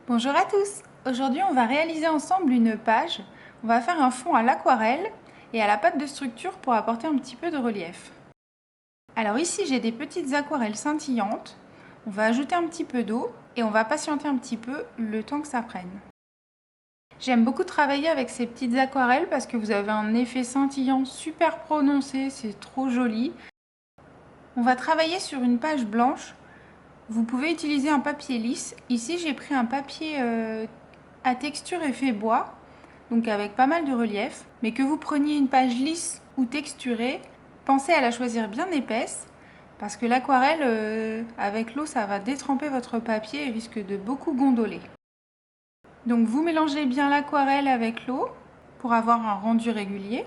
Bonjour à tous! Aujourd'hui on va réaliser ensemble une page. On va faire un fond à l'aquarelle et à la pâte de structure pour apporter un petit peu de relief. Alors ici j'ai des petites aquarelles scintillantes. On va ajouter un petit peu d'eau et on va patienter un petit peu le temps que ça prenne. J'aime beaucoup travailler avec ces petites aquarelles parce que vous avez un effet scintillant super prononcé, c'est trop joli. On va travailler sur une page blanche. Vous pouvez utiliser un papier lisse. Ici, j'ai pris un papier à texture effet bois, donc avec pas mal de relief. Mais que vous preniez une page lisse ou texturée, pensez à la choisir bien épaisse, parce que l'aquarelle, avec l'eau, ça va détremper votre papier et risque de beaucoup gondoler. Donc vous mélangez bien l'aquarelle avec l'eau pour avoir un rendu régulier.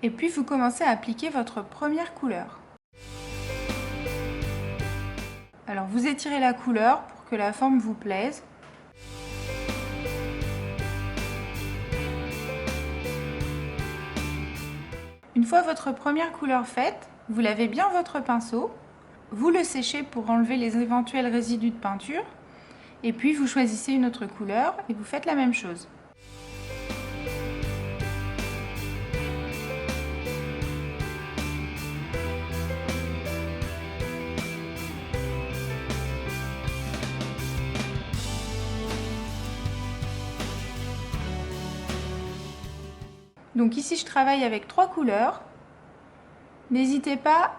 Et puis vous commencez à appliquer votre première couleur. Alors vous étirez la couleur pour que la forme vous plaise. Une fois votre première couleur faite, vous lavez bien votre pinceau, vous le séchez pour enlever les éventuels résidus de peinture, et puis vous choisissez une autre couleur et vous faites la même chose. Donc ici je travaille avec 3 couleurs. N'hésitez pas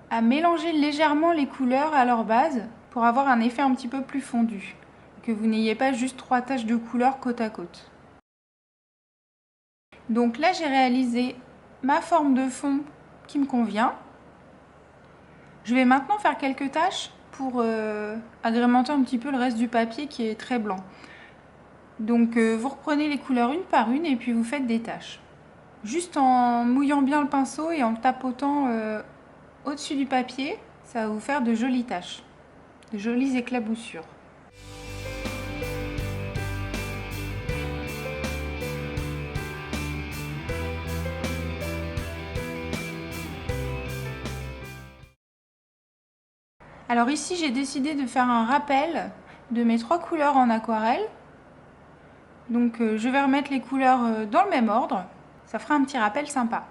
à mélanger légèrement les couleurs à leur base pour avoir un effet un petit peu plus fondu, que vous n'ayez pas juste 3 taches de couleur côte à côte. Donc là j'ai réalisé ma forme de fond qui me convient. Je vais maintenant faire quelques taches pour agrémenter un petit peu le reste du papier qui est très blanc. Donc vous reprenez les couleurs une par une et puis vous faites des taches. Juste en mouillant bien le pinceau et en tapotant au-dessus du papier, ça va vous faire de jolies taches, de jolies éclaboussures. Alors ici j'ai décidé de faire un rappel de mes 3 couleurs en aquarelle. Donc je vais remettre les couleurs dans le même ordre, ça fera un petit rappel sympa.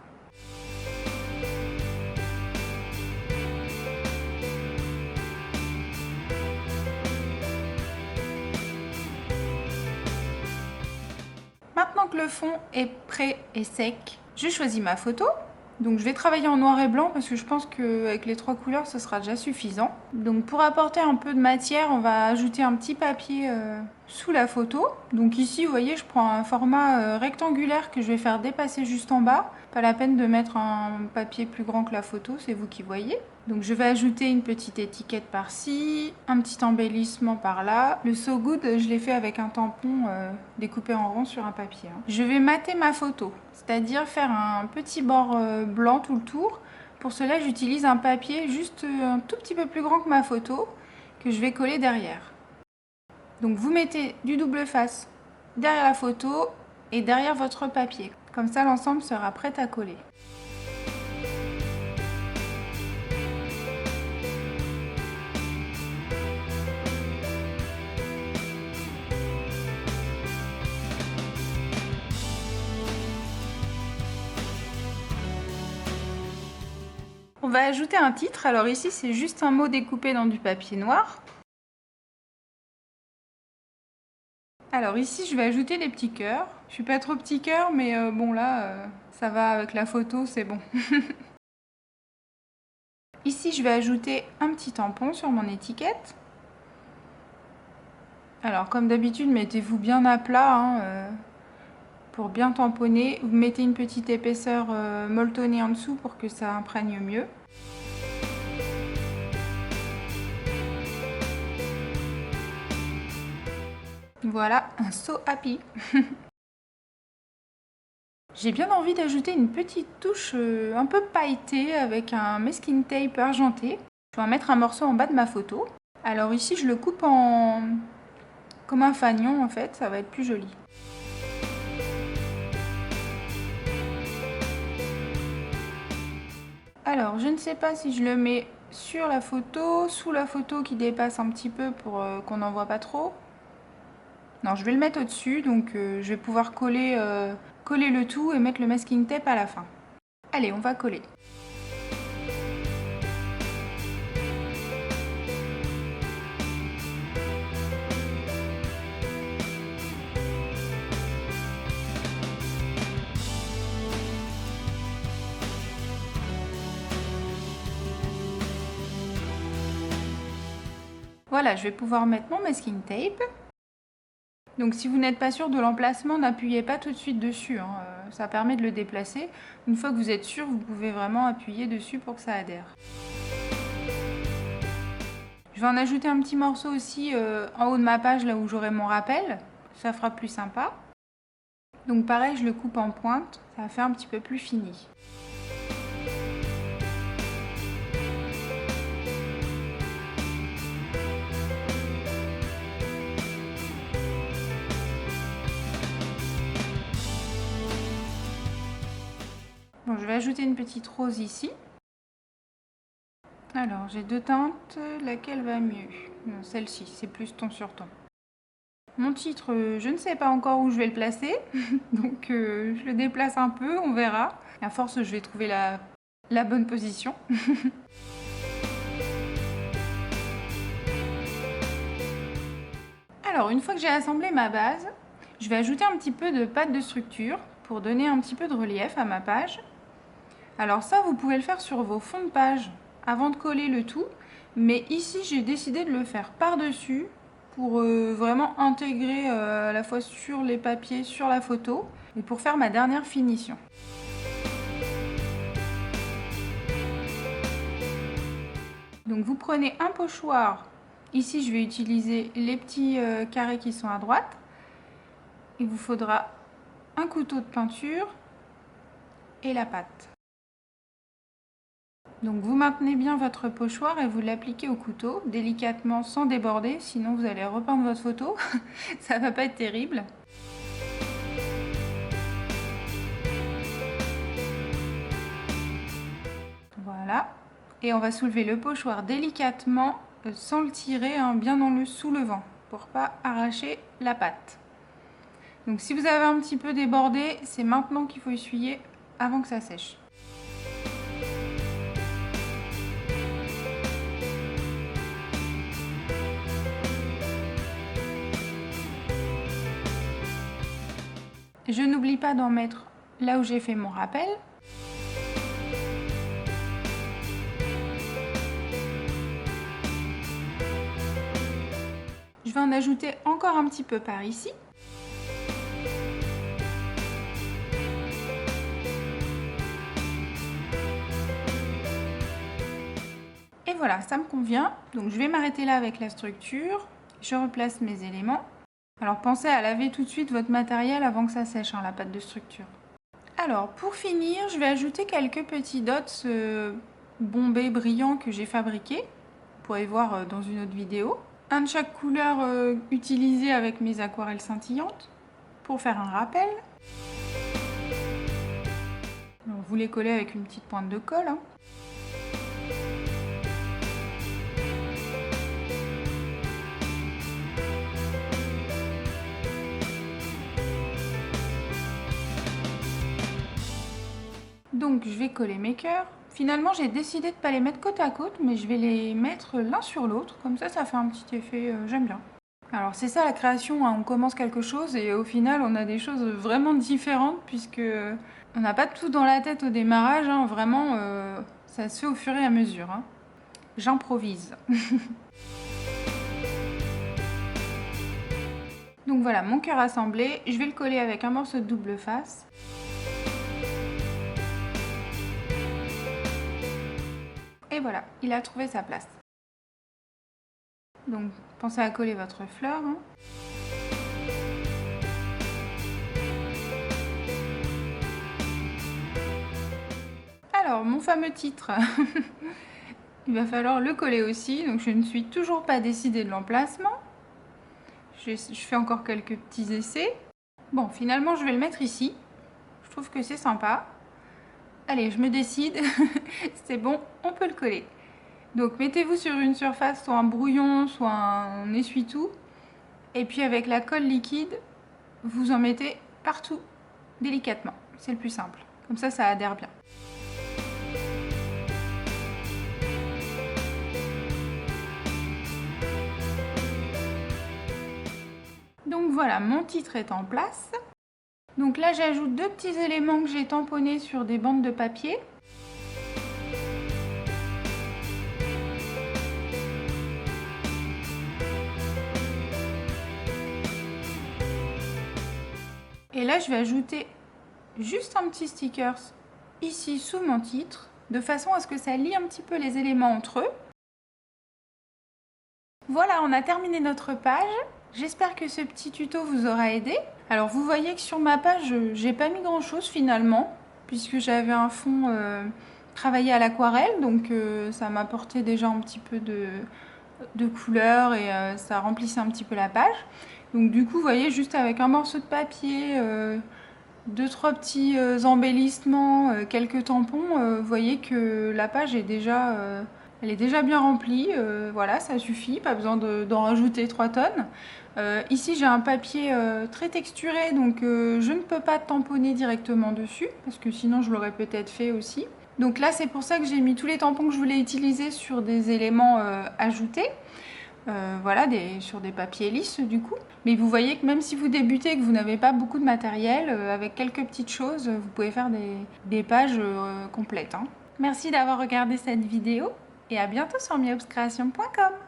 Maintenant que le fond est prêt et sec, je choisis ma photo. Donc je vais travailler en noir et blanc parce que je pense qu'avec les 3 couleurs ce sera déjà suffisant. Donc pour apporter un peu de matière, on va ajouter un petit papier sous la photo. Donc ici vous voyez je prends un format rectangulaire que je vais faire dépasser juste en bas. Pas la peine de mettre un papier plus grand que la photo, c'est vous qui voyez. Donc je vais ajouter une petite étiquette par-ci, un petit embellissement par là. Le So Good, je l'ai fait avec un tampon découpé en rond sur un papier. Je vais mater ma photo, c'est-à-dire faire un petit bord blanc tout le tour. Pour cela, j'utilise un papier juste un tout petit peu plus grand que ma photo que je vais coller derrière. Donc vous mettez du double face derrière la photo et derrière votre papier. Comme ça, l'ensemble sera prêt à coller. On va ajouter un titre. Alors ici, c'est juste un mot découpé dans du papier noir. Alors ici, je vais ajouter des petits cœurs. Je suis pas trop petit cœur, mais bon là, ça va avec la photo, c'est bon. Ici, je vais ajouter un petit tampon sur mon étiquette. Alors comme d'habitude, mettez-vous bien à plat pour bien tamponner. Vous mettez une petite épaisseur molletonnée en dessous pour que ça imprègne mieux. Voilà, un So Happy. J'ai bien envie d'ajouter une petite touche un peu pailletée avec un masking tape argenté. Je vais en mettre un morceau en bas de ma photo. Alors ici, je le coupe comme un fanion en fait, ça va être plus joli. Alors, je ne sais pas si je le mets sur la photo, sous la photo qui dépasse un petit peu pour qu'on n'en voit pas trop. Non, je vais le mettre au-dessus, donc je vais pouvoir coller le tout et mettre le masking tape à la fin. Allez, on va coller. Voilà, je vais pouvoir mettre mon masking tape. Donc si vous n'êtes pas sûr de l'emplacement, n'appuyez pas tout de suite dessus, hein. Ça permet de le déplacer. Une fois que vous êtes sûr, vous pouvez vraiment appuyer dessus pour que ça adhère. Je vais en ajouter un petit morceau aussi en haut de ma page, là où j'aurai mon rappel. Ça fera plus sympa. Donc pareil, je le coupe en pointe, ça va faire un petit peu plus fini. Bon, je vais ajouter une petite rose ici. Alors, j'ai deux teintes, laquelle va mieux? Non, celle-ci, c'est plus ton sur ton. Mon titre, je ne sais pas encore où je vais le placer, donc je le déplace un peu, on verra. À force, je vais trouver la bonne position. Alors, une fois que j'ai assemblé ma base, je vais ajouter un petit peu de pâte de structure pour donner un petit peu de relief à ma page. Alors ça, vous pouvez le faire sur vos fonds de page avant de coller le tout, mais ici, j'ai décidé de le faire par-dessus pour vraiment intégrer à la fois sur les papiers, sur la photo, et pour faire ma dernière finition. Donc vous prenez un pochoir, ici je vais utiliser les petits carrés qui sont à droite. Il vous faudra un couteau de peinture et la pâte. Donc vous maintenez bien votre pochoir et vous l'appliquez au couteau, délicatement sans déborder, sinon vous allez repeindre votre photo, ça va pas être terrible. Voilà, et on va soulever le pochoir délicatement sans le tirer, hein, bien en le soulevant pour pas arracher la pâte. Donc si vous avez un petit peu débordé, c'est maintenant qu'il faut essuyer avant que ça sèche. Je n'oublie pas d'en mettre là où j'ai fait mon rappel. Je vais en ajouter encore un petit peu par ici. Et voilà, ça me convient. Donc je vais m'arrêter là avec la structure. Je replace mes éléments. Alors pensez à laver tout de suite votre matériel avant que ça sèche, hein, la pâte de structure. Alors pour finir, je vais ajouter quelques petits dots bombés brillants que j'ai fabriqués. Vous pourrez voir dans une autre vidéo. Un de chaque couleur utilisé avec mes aquarelles scintillantes pour faire un rappel. Alors, vous les collez avec une petite pointe de colle, hein. Donc je vais coller mes cœurs. Finalement j'ai décidé de ne pas les mettre côte à côte, mais je vais les mettre l'un sur l'autre. Comme ça fait un petit effet, j'aime bien. Alors c'est ça la création, hein. On commence quelque chose et au final on a des choses vraiment différentes puisque on n'a pas tout dans la tête au démarrage, hein. Vraiment ça se fait au fur et à mesure, hein. J'improvise. Donc voilà, mon cœur assemblé, je vais le coller avec un morceau de double face. Et voilà, il a trouvé sa place. Donc pensez à coller votre fleur, hein. Alors mon fameux titre, il va falloir le coller aussi. Donc je ne suis toujours pas décidée de l'emplacement. Je fais encore quelques petits essais. Bon, finalement je vais le mettre ici. Je trouve que c'est sympa. Allez, je me décide. C'est bon, on peut le coller. Donc mettez-vous sur une surface, soit un brouillon, soit un essuie-tout. Et puis avec la colle liquide, vous en mettez partout, délicatement. C'est le plus simple. Comme ça adhère bien. Donc voilà, mon titre est en place. Donc là, j'ajoute 2 petits éléments que j'ai tamponnés sur des bandes de papier. Et là, je vais ajouter juste un petit sticker ici sous mon titre, de façon à ce que ça lie un petit peu les éléments entre eux. Voilà, on a terminé notre page. J'espère que ce petit tuto vous aura aidé. Alors vous voyez que sur ma page, j'ai pas mis grand chose finalement, puisque j'avais un fond travaillé à l'aquarelle, donc ça m'apportait déjà un petit peu de couleur et ça remplissait un petit peu la page. Donc du coup, vous voyez, juste avec un morceau de papier, 2-3 petits embellissements, quelques tampons, vous voyez que la page est déjà, elle est déjà bien remplie. Voilà, ça suffit, pas besoin d'en rajouter 3 tonnes. Ici, j'ai un papier très texturé, donc je ne peux pas tamponner directement dessus, parce que sinon je l'aurais peut-être fait aussi. Donc là, c'est pour ça que j'ai mis tous les tampons que je voulais utiliser sur des éléments ajoutés. Voilà, sur des papiers lisses du coup. Mais vous voyez que même si vous débutez et que vous n'avez pas beaucoup de matériel, avec quelques petites choses, vous pouvez faire des pages complètes. Hein. Merci d'avoir regardé cette vidéo et à bientôt sur miaobscreation.com.